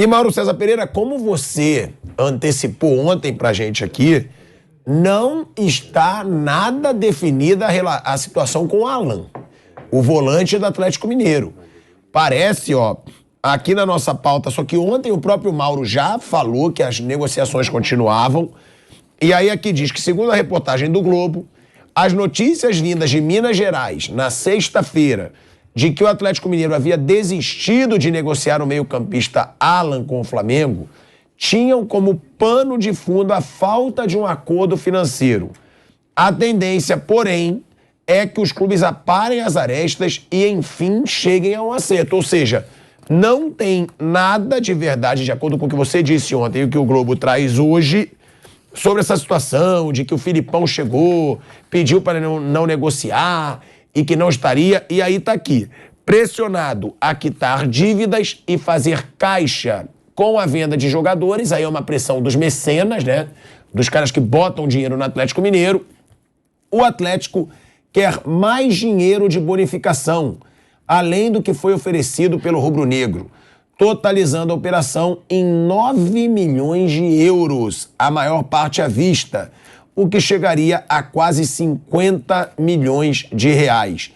E Mauro César Pereira, como você antecipou ontem pra gente aqui, não está nada definida a situação com o Alan, o volante do Atlético Mineiro. Parece, aqui na nossa pauta, só que ontem o próprio Mauro já falou que as negociações continuavam. E aí aqui diz que, segundo a reportagem do Globo, as notícias vindas de Minas Gerais na sexta-feira de que o Atlético Mineiro havia desistido de negociar o meio-campista Alan com o Flamengo tinham como pano de fundo a falta de um acordo financeiro. A tendência, porém, é que os clubes aparem as arestas e, enfim, cheguem a um acerto. Ou seja, não tem nada de verdade, de acordo com o que você disse ontem e o que o Globo traz hoje, sobre essa situação de que o Filipão chegou, pediu para não negociar e que não estaria, e aí está aqui, pressionado a quitar dívidas e fazer caixa com a venda de jogadores. Aí é uma pressão dos mecenas, né? Dos caras que botam dinheiro no Atlético Mineiro. O Atlético quer mais dinheiro de bonificação, além do que foi oferecido pelo rubro-negro, totalizando a operação em 9 milhões de euros, a maior parte à vista, o que chegaria a quase 50 milhões de reais.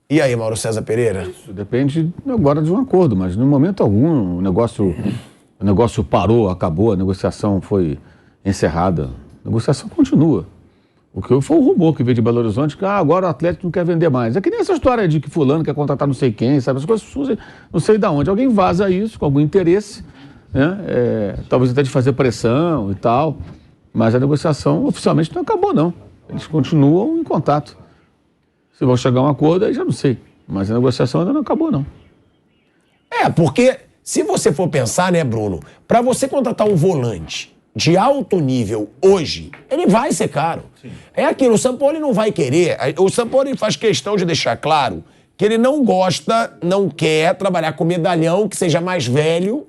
E aí, Mauro César Pereira? Isso depende agora de um acordo, mas no momento algum o negócio parou, acabou, a negociação foi encerrada. A negociação continua. O que foi o rumor que veio de Belo Horizonte, que agora o Atlético não quer vender mais. É que nem essa história de que fulano quer contratar não sei quem, sabe? As coisas surgem não sei de onde. Alguém vaza isso com algum interesse, né? Talvez até de fazer pressão e tal. Mas a negociação oficialmente não acabou, não. Eles continuam em contato. Se vão chegar a um acordo, aí já não sei. Mas a negociação ainda não acabou, não. Porque se você for pensar, né, Bruno, para você contratar um volante de alto nível hoje, ele vai ser caro. Sim. É aquilo, o Sampaoli não vai querer. O Sampaoli faz questão de deixar claro que ele não gosta, não quer trabalhar com medalhão que seja mais velho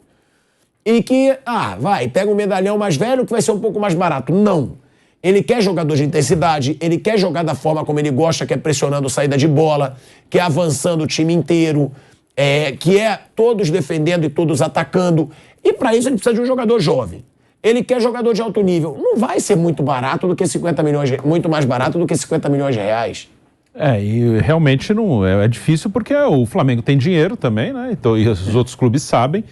e que, pega um medalhão mais velho que vai ser um pouco mais barato. Não. Ele quer jogador de intensidade, ele quer jogar da forma como ele gosta, que é pressionando saída de bola, que é avançando o time inteiro, que é todos defendendo e todos atacando. E para isso ele precisa de um jogador jovem. Ele quer jogador de alto nível. Não vai ser muito barato do que 50 milhões, muito mais barato do que 50 milhões de reais. E realmente não é difícil porque o Flamengo tem dinheiro também, né? Então, e os outros clubes sabem.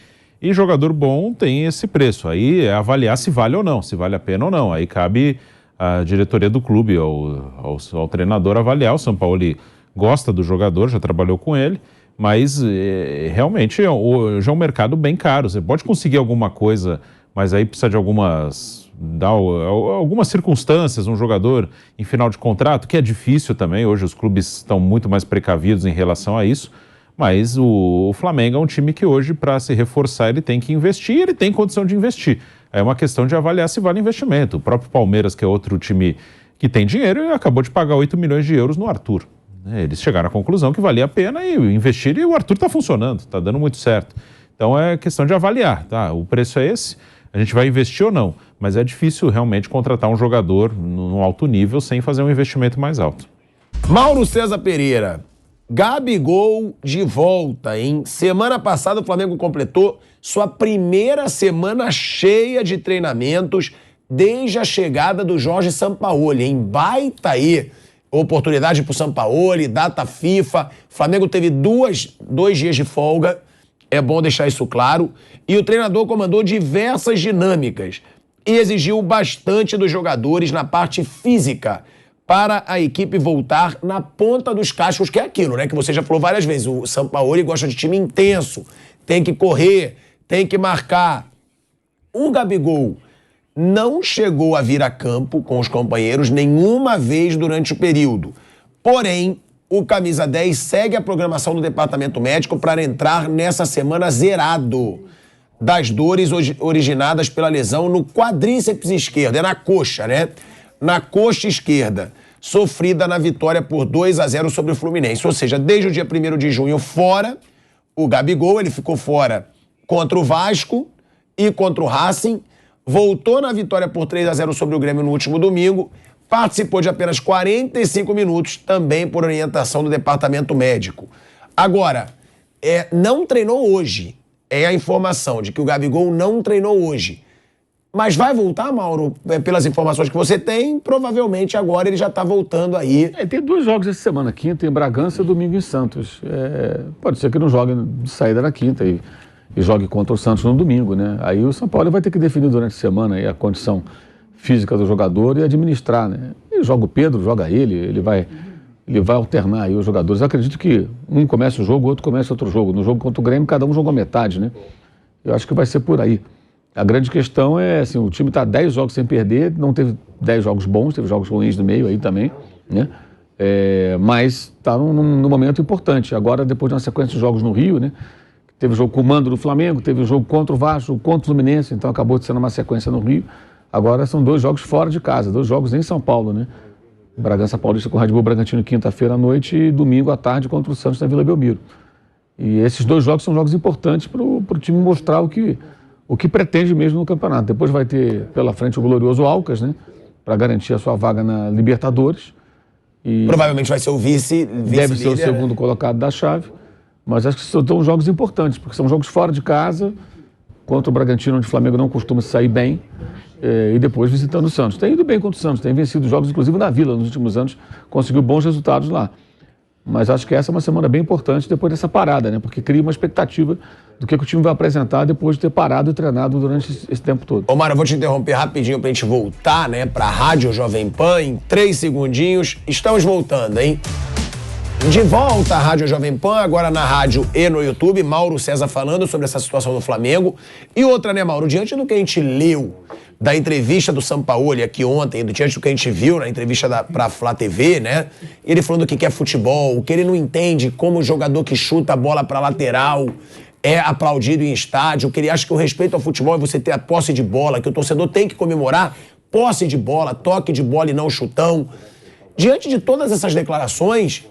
E jogador bom tem esse preço. Aí é avaliar se vale ou não, se vale a pena ou não. Aí cabe a diretoria do clube, ao treinador avaliar. O Sampaoli gosta do jogador, já trabalhou com ele, mas realmente já é um mercado bem caro. Você pode conseguir alguma coisa, mas aí precisa de algumas circunstâncias, um jogador em final de contrato, que é difícil também. Hoje os clubes estão muito mais precavidos em relação a isso. Mas o Flamengo é um time que hoje, para se reforçar, ele tem que investir e ele tem condição de investir. É uma questão de avaliar se vale investimento. O próprio Palmeiras, que é outro time que tem dinheiro, acabou de pagar 8 milhões de euros no Arthur. Eles chegaram à conclusão que valia a pena investir e o Arthur está funcionando, está dando muito certo. Então é questão de avaliar, tá? O preço é esse, a gente vai investir ou não? Mas é difícil realmente contratar um jogador no alto nível sem fazer um investimento mais alto. Mauro César Pereira. Gabigol de volta, hein? Semana passada o Flamengo completou sua primeira semana cheia de treinamentos desde a chegada do Jorge Sampaoli, hein? Baita aí oportunidade pro Sampaoli, data FIFA. O Flamengo teve dois dias de folga, é bom deixar isso claro. E o treinador comandou diversas dinâmicas e exigiu bastante dos jogadores na parte física, para a equipe voltar na ponta dos cascos, que é aquilo, né? Que você já falou várias vezes. O Sampaoli gosta de time intenso, tem que correr, tem que marcar. O Gabigol não chegou a vir a campo com os companheiros nenhuma vez durante o período. Porém, o camisa 10 segue a programação do departamento médico para entrar nessa semana zerado das dores originadas pela lesão no quadríceps esquerdo. É na coxa, né? Na coxa esquerda, sofrida na vitória por 2-0 sobre o Fluminense. Ou seja, desde o dia 1º de junho fora, o Gabigol, ele ficou fora contra o Vasco e contra o Racing, voltou na vitória por 3-0 sobre o Grêmio no último domingo, participou de apenas 45 minutos, também por orientação do departamento médico. Agora, não treinou hoje, é a informação de que o Gabigol não treinou hoje. Mas vai voltar, Mauro? Pelas informações que você tem, provavelmente agora ele já está voltando aí. Tem 2 jogos essa semana, quinta em Bragança e domingo em Santos. Pode ser que não jogue de saída na quinta e jogue contra o Santos no domingo, né? Aí o São Paulo vai ter que definir durante a semana aí a condição física do jogador e administrar, né? Ele joga o Pedro, joga ele vai alternar aí os jogadores. Eu acredito que um começa o jogo, o outro começa outro jogo. No jogo contra o Grêmio, cada um jogou metade, né? Eu acho que vai ser por aí. A grande questão é, assim, o time está 10 jogos sem perder, não teve 10 jogos bons, teve jogos ruins no meio aí também, né? Mas está num momento importante. Agora, depois de uma sequência de jogos no Rio, né? Teve jogo com o mando do Flamengo, teve jogo contra o Vasco, contra o Fluminense, então acabou de ser uma sequência no Rio. Agora são 2 jogos fora de casa, 2 jogos em São Paulo, né? Bragança Paulista com o Red Bull Bragantino quinta-feira à noite e domingo à tarde contra o Santos na Vila Belmiro. E esses 2 jogos são jogos importantes para o time mostrar o que pretende mesmo no campeonato. Depois vai ter pela frente o glorioso Alcas, né? Para garantir a sua vaga na Libertadores. E provavelmente vai ser o vice deve ser o segundo colocado da chave. Mas acho que são jogos importantes, porque são jogos fora de casa, contra o Bragantino, onde o Flamengo não costuma sair bem, e depois visitando o Santos. Tem ido bem contra o Santos, tem vencido jogos, inclusive na Vila, nos últimos anos, conseguiu bons resultados lá. Mas acho que essa é uma semana bem importante depois dessa parada, né? Porque cria uma expectativa do que o time vai apresentar depois de ter parado e treinado durante esse tempo todo. Ô, Mário, eu vou te interromper rapidinho pra gente voltar, né, pra Rádio Jovem Pan, em 3 segundinhos. Estamos voltando, hein? De volta à Rádio Jovem Pan, agora na rádio e no YouTube, Mauro César falando sobre essa situação do Flamengo. E outra, né, Mauro, diante do que a gente leu da entrevista do Sampaoli aqui ontem, diante do que a gente viu na entrevista pra Flá TV, né, ele falando que quer futebol, que ele não entende como o jogador que chuta a bola pra lateral é aplaudido em estádio, que ele acha que o respeito ao futebol é você ter a posse de bola, que o torcedor tem que comemorar posse de bola, toque de bola e não chutão. Diante de todas essas declarações,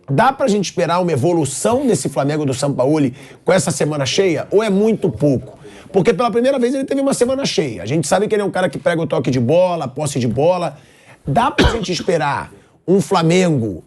dá pra gente esperar uma evolução desse Flamengo do Sampaoli com essa semana cheia? Ou é muito pouco? Porque pela primeira vez ele teve uma semana cheia. A gente sabe que ele é um cara que prega o toque de bola, posse de bola. Dá pra gente esperar um Flamengo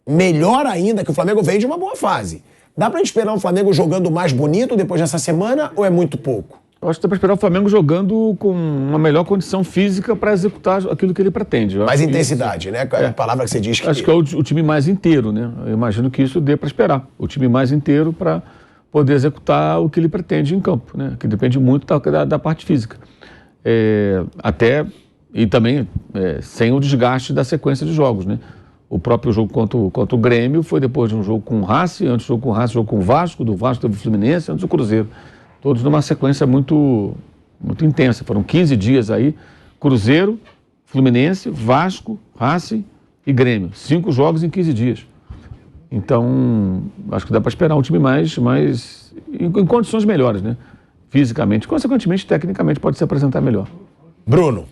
melhor ainda, que o Flamengo vem de uma boa fase. Dá pra gente esperar um Flamengo jogando mais bonito depois dessa semana ou é muito pouco? Eu acho que dá para esperar o Flamengo jogando com uma melhor condição física para executar aquilo que ele pretende. Mais intensidade, né? É a palavra que você diz que... Acho que é o time mais inteiro, né? Eu imagino que isso dê para esperar. O time mais inteiro para poder executar o que ele pretende em campo, né? Que depende muito da parte física. E também sem o desgaste da sequência de jogos, né? O próprio jogo contra o Grêmio foi depois de um jogo com o Racing, antes do jogo com o Racing, jogo com o Vasco, do Vasco teve o Fluminense, antes do Cruzeiro. Todos numa sequência muito intensa. Foram 15 dias aí, Cruzeiro, Fluminense, Vasco, Racing e Grêmio. 5 jogos em 15 dias. Então, acho que dá para esperar um time mais em condições melhores, né? Fisicamente. Consequentemente, tecnicamente, pode se apresentar melhor. Bruno.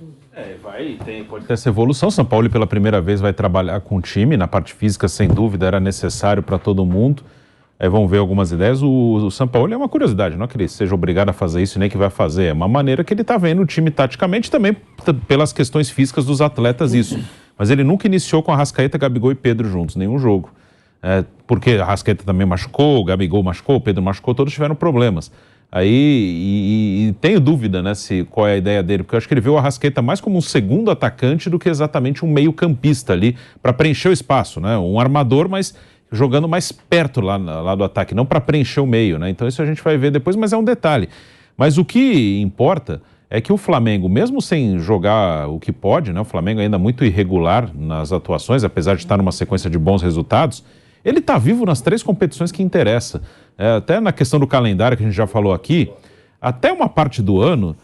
Pode ter essa evolução. São Paulo, pela primeira vez, vai trabalhar com o time. Na parte física, sem dúvida, era necessário para todo mundo. Vamos ver algumas ideias. O Sampaoli é uma curiosidade, não é que ele seja obrigado a fazer isso, nem que vai fazer. É uma maneira que ele está vendo o time taticamente, também pelas questões físicas dos atletas, isso. Mas ele nunca iniciou com Arrascaeta, Gabigol e Pedro juntos, nenhum jogo. Porque a Arrascaeta também machucou, o Gabigol machucou, o Pedro machucou, todos tiveram problemas. Aí, tenho dúvida, né, qual é a ideia dele, porque eu acho que ele vê o Arrascaeta mais como um segundo atacante do que exatamente um meio-campista ali, para preencher o espaço, né? Um armador, mas jogando mais perto lá do ataque, não para preencher o meio, né? Então isso a gente vai ver depois, mas é um detalhe. Mas o que importa é que o Flamengo, mesmo sem jogar o que pode, né? O Flamengo ainda muito irregular nas atuações, apesar de estar numa sequência de bons resultados, ele está vivo nas 3 competições que interessa. Até na questão do calendário que a gente já falou aqui, até uma parte do ano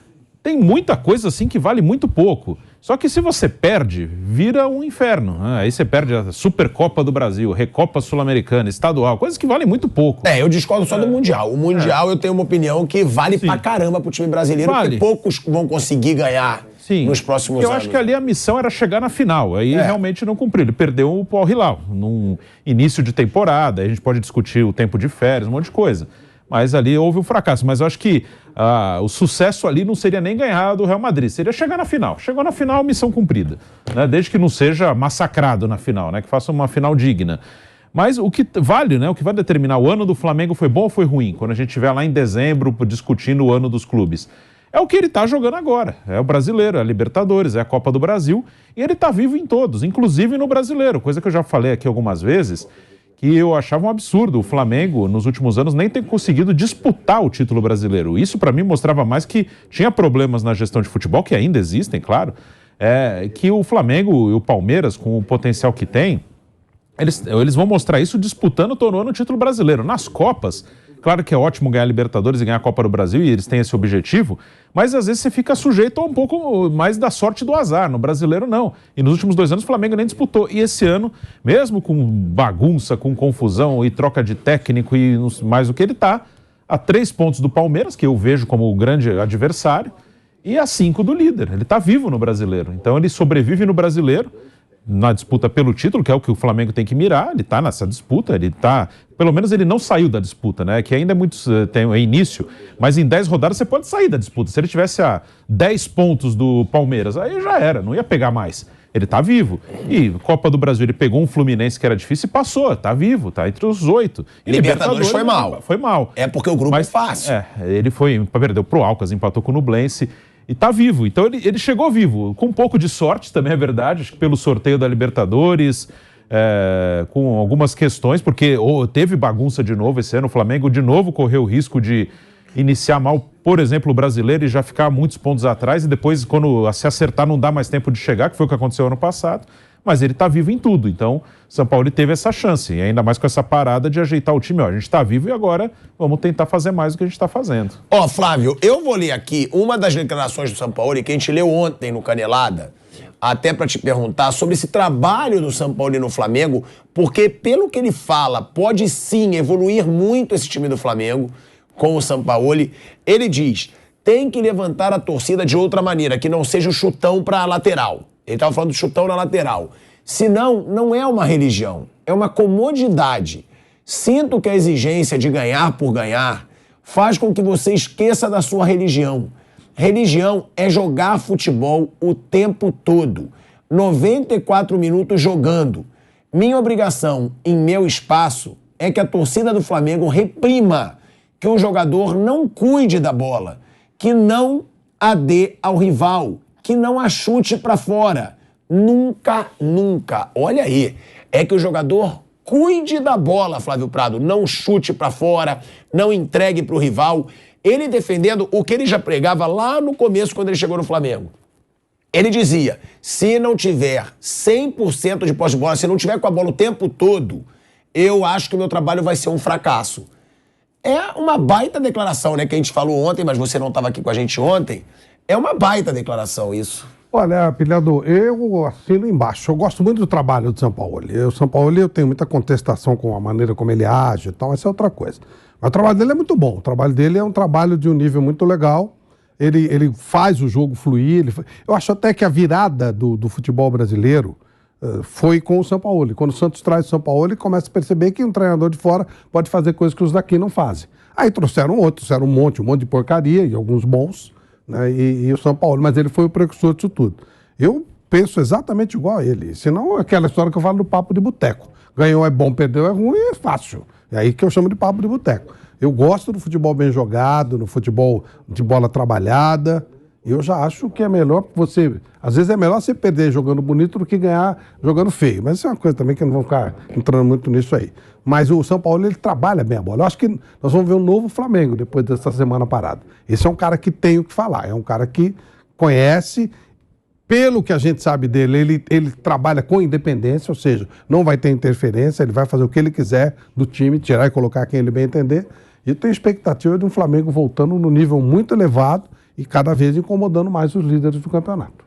tem muita coisa assim que vale muito pouco. Só que se você perde, vira um inferno. Aí você perde a Supercopa do Brasil, Recopa Sul-Americana, Estadual, coisas que valem muito pouco. Eu discordo só do Mundial. O Mundial eu tenho uma opinião que vale pra caramba pro time brasileiro, porque poucos vão conseguir ganhar nos próximos anos. Eu acho que ali a missão era chegar na final, aí realmente não cumpriu. Ele perdeu o Al Hilal num início de temporada, aí a gente pode discutir o tempo de férias, um monte de coisa. Mas ali houve um fracasso. Mas eu acho que o sucesso ali não seria nem ganhar do Real Madrid, seria chegar na final. Chegou na final, missão cumprida. Né? Desde que não seja massacrado na final, né? Que faça uma final digna. Mas o que vale, né? O que vai determinar o ano do Flamengo foi bom ou foi ruim, quando a gente estiver lá em dezembro discutindo o ano dos clubes. É o que ele está jogando agora. É o Brasileiro, é a Libertadores, é a Copa do Brasil. E ele está vivo em todos, inclusive no Brasileiro. Coisa que eu já falei aqui algumas vezes, que eu achava um absurdo o Flamengo, nos últimos anos, nem ter conseguido disputar o título brasileiro. Isso, para mim, mostrava mais que tinha problemas na gestão de futebol, que ainda existem, claro, que o Flamengo e o Palmeiras, com o potencial que tem, eles vão mostrar isso disputando todo ano o título brasileiro. Nas Copas, claro que é ótimo ganhar a Libertadores e ganhar a Copa do Brasil, e eles têm esse objetivo, mas às vezes você fica sujeito a um pouco mais da sorte do azar. No brasileiro, não. E nos últimos 2 anos o Flamengo nem disputou. E esse ano, mesmo com bagunça, com confusão e troca de técnico e mais o que, ele está a 3 pontos do Palmeiras, que eu vejo como o grande adversário, e a 5 do líder. Ele está vivo no brasileiro. Então ele sobrevive no brasileiro, na disputa pelo título, que é o que o Flamengo tem que mirar. Ele está nessa disputa, ele está... Pelo menos ele não saiu da disputa, né? Que ainda é muito... é início, mas em 10 rodadas você pode sair da disputa. Se ele tivesse a 10 pontos do Palmeiras, aí já era, não ia pegar mais. Ele está vivo. E Copa do Brasil, ele pegou um Fluminense que era difícil e passou. Está vivo, está entre os 8. E Libertadores foi mal. Foi mal. É porque o grupo é fácil. Ele perdeu pro Alcas, empatou com o Nublense. E tá vivo. Então ele chegou vivo, com um pouco de sorte também, é verdade, acho que pelo sorteio da Libertadores, com algumas questões, porque teve bagunça de novo esse ano, o Flamengo de novo correu o risco de iniciar mal, por exemplo, o Brasileiro e já ficar muitos pontos atrás, e depois, quando se acertar, não dá mais tempo de chegar, que foi o que aconteceu ano passado. Mas ele está vivo em tudo, então São Paulo teve essa chance, e ainda mais com essa parada de ajeitar o time. A gente está vivo e agora vamos tentar fazer mais do que a gente está fazendo. Flávio, eu vou ler aqui uma das declarações do São Paulo que a gente leu ontem no Canelada, até para te perguntar sobre esse trabalho do São Paulo no Flamengo, porque pelo que ele fala, pode sim evoluir muito esse time do Flamengo com o São Paulo. Ele diz, tem que levantar a torcida de outra maneira, que não seja o chutão para a lateral. Ele estava falando de chutão na lateral. Senão, não é uma religião, é uma comodidade. Sinto que a exigência de ganhar por ganhar faz com que você esqueça da sua religião. Religião é jogar futebol o tempo todo. 94 minutos jogando. Minha obrigação em meu espaço é que a torcida do Flamengo reprima que um jogador não cuide da bola, que não a dê ao rival, que não a chute para fora. Nunca, nunca. Olha aí, é que o jogador cuide da bola, Flávio Prado, não chute para fora, não entregue para o rival. Ele defendendo o que ele já pregava lá no começo, quando ele chegou no Flamengo. Ele dizia, se não tiver 100% de posse de bola, se não tiver com a bola o tempo todo, eu acho que o meu trabalho vai ser um fracasso. É uma baita declaração, né, que a gente falou ontem, mas você não estava aqui com a gente ontem. É uma baita declaração isso. Olha, Pilhado, eu assino embaixo. Eu gosto muito do trabalho do São Paulo. O São Paulo, eu tenho muita contestação com a maneira como ele age e tal, essa é outra coisa. Mas o trabalho dele é muito bom. O trabalho dele é um trabalho de um nível muito legal. Ele faz o jogo fluir. Eu acho até que a virada do futebol brasileiro foi com o São Paulo. Quando o Santos traz o São Paulo, ele começa a perceber que um treinador de fora pode fazer coisas que os daqui não fazem. Aí trouxeram um monte de porcaria e alguns bons, né, e o São Paulo, mas ele foi o precursor disso tudo. Eu penso exatamente igual a ele, senão é aquela história que eu falo do papo de boteco. Ganhou é bom, perdeu é ruim, é fácil. É aí que eu chamo de papo de boteco. Eu gosto do futebol bem jogado, no futebol de bola trabalhada. Eu já acho que é melhor você... Às vezes é melhor você perder jogando bonito do que ganhar jogando feio. Mas isso é uma coisa também que eu não vou ficar entrando muito nisso aí. Mas o São Paulo, ele trabalha bem a bola. Eu acho que nós vamos ver um novo Flamengo depois dessa semana parada. Esse é um cara que tem o que falar. É um cara que conhece... Pelo que a gente sabe dele, ele trabalha com independência, ou seja, não vai ter interferência, ele vai fazer o que ele quiser do time, tirar e colocar quem ele bem entender. E eu tenho expectativa de um Flamengo voltando no nível muito elevado e cada vez incomodando mais os líderes do campeonato.